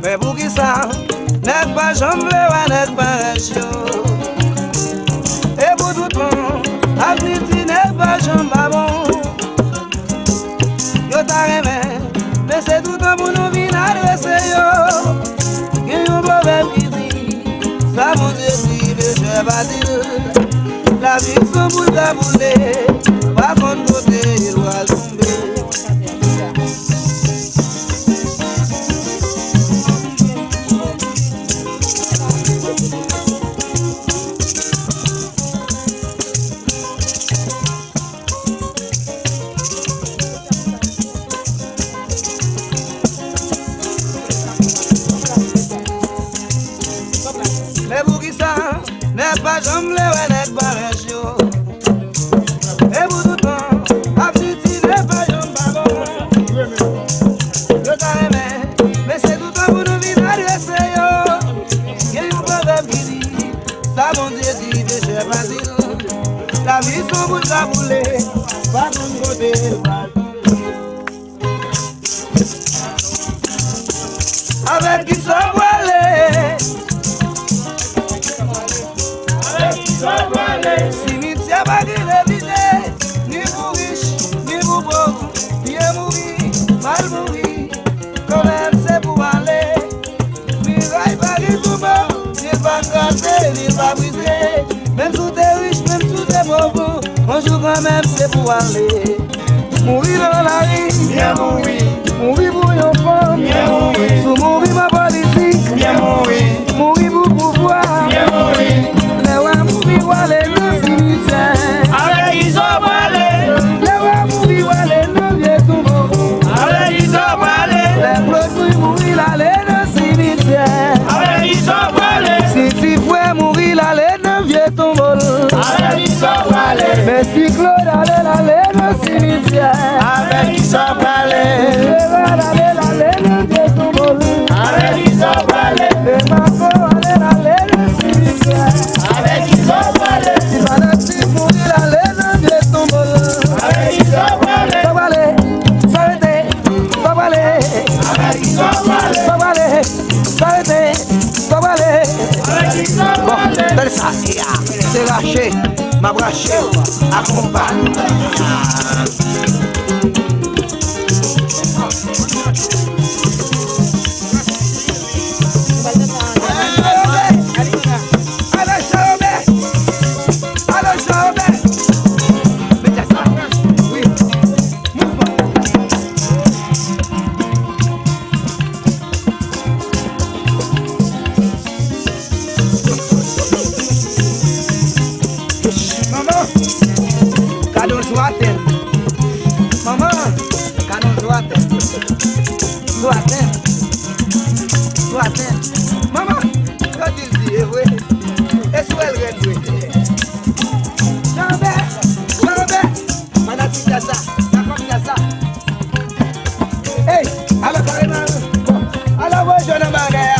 Mais pour qui ça, n'est pas jambe, n'est pas ratio. Et pour tout le monde, Abniti n'est pas jambe, bon. Yo t'a aimé, mais c'est tout le temps pour nous venir adresser yo. Il y a un proverbe qui dit, ça mon Dieu dit, mais je vais pas dire. La vie son bout de bouler, pas contre côté, il doit tomber. Mais pour qui ça, n'est pas jambe, n'est pas ratio. Et pour tout le temps, Abniti n'est pas jambe, bon. Je t'aimais, mais c'est tout le temps pour nous venir adresser yo. Il y a un proverbe qui dit, ça mon Dieu dit, mais je vais pas dire. La vie son bout de bouler, pas de mon côté, pas de mon côté. Avec qui s'en voilait. Cimetière pas de l'éviter, ni pour riche, ni pour pauvre, bien mourir, mal mourir, quand même c'est pour aller. Miraille pas du tout bon, ni pas cassé, ni pas brisé, même si t'es riche, même si t'es pauvre, un jour quand même c'est pour aller. Mourir dans la rue, bien mourir, mourir pour une femme, bien mourir, sous mourir ma politique, bien mourir, mourir pour pouvoir, bien mourir. Wale no cimetière avec ils ont parlé les wa mourir wale no vieux tombeau avec ils ont parlé les produits mourir l'aller no cimetière avec ils ont parlé si tu fouais mourir l'aller no vieux tombeau avec ils ont parlé mais si Claude allait l'aller no cimetière avec ils ont parlé les va l'aller no vieux tombeau avec ils ont parlé les Marco allait l'aller no cimetière avec ils ont parlé. Si Valenti mourir l'aller no vieux tombeau avec ils ont parlé. S'arrêter, s'arrêter, avec ils ont parlé. S'arrêter, s'arrêter, avec ils ont parlé. Bon, belle ça, c'est lâché, m'a braché, accompagne. Maman, canon Zoaten. Maman, quand il dit, oui, est-ce qu'elle regrette? Jean-Robert, madame Pichassa, d'accord Pichassa. Hey, alors carrément, alors moi je ne m'en vais.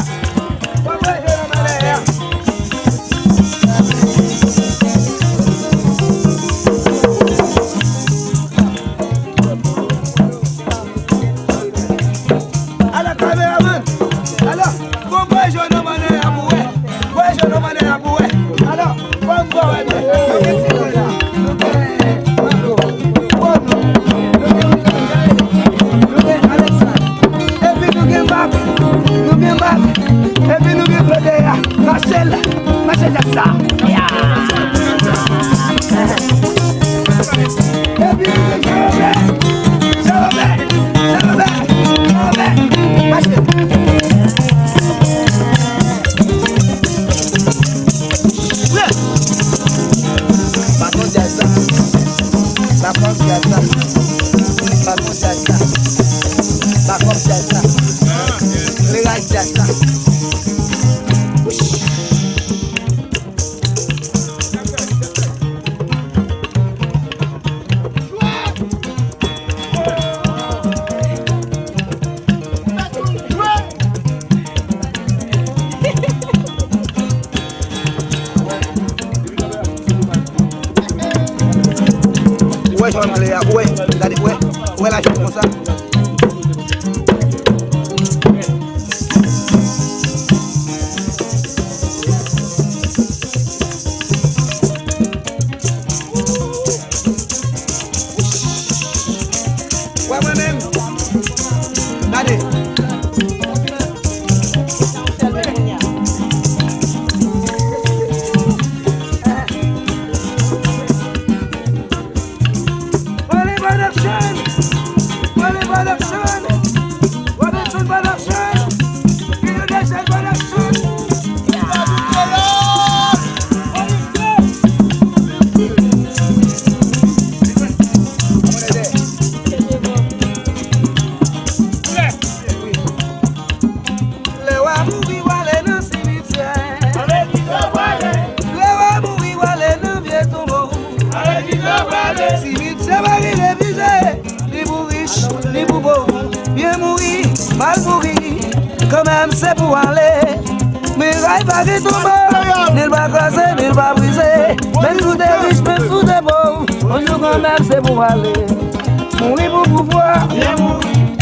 Ouais, je vais me ouais, regardez, ouais, là, je fais comme ça. Ouais, moi-même. Regardez. Bien mourir, mal mourir, quand même c'est pour aller. Mais raille pas qui tombe, n'il va casser, n'il va briser. Même sous des riches, même sous des pauvres, on joue quand même c'est pour aller. Mourir pour pouvoir,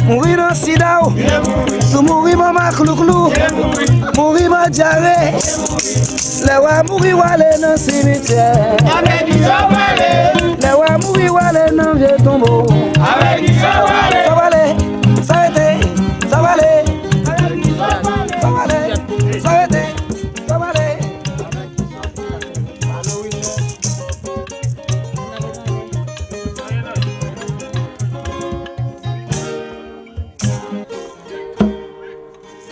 mourir dans le sida, sous mourir maman clou-clou, mourir ma diarrhée. Les wa mourir ou aller dans le cimetière, les wa mourir ou aller dans le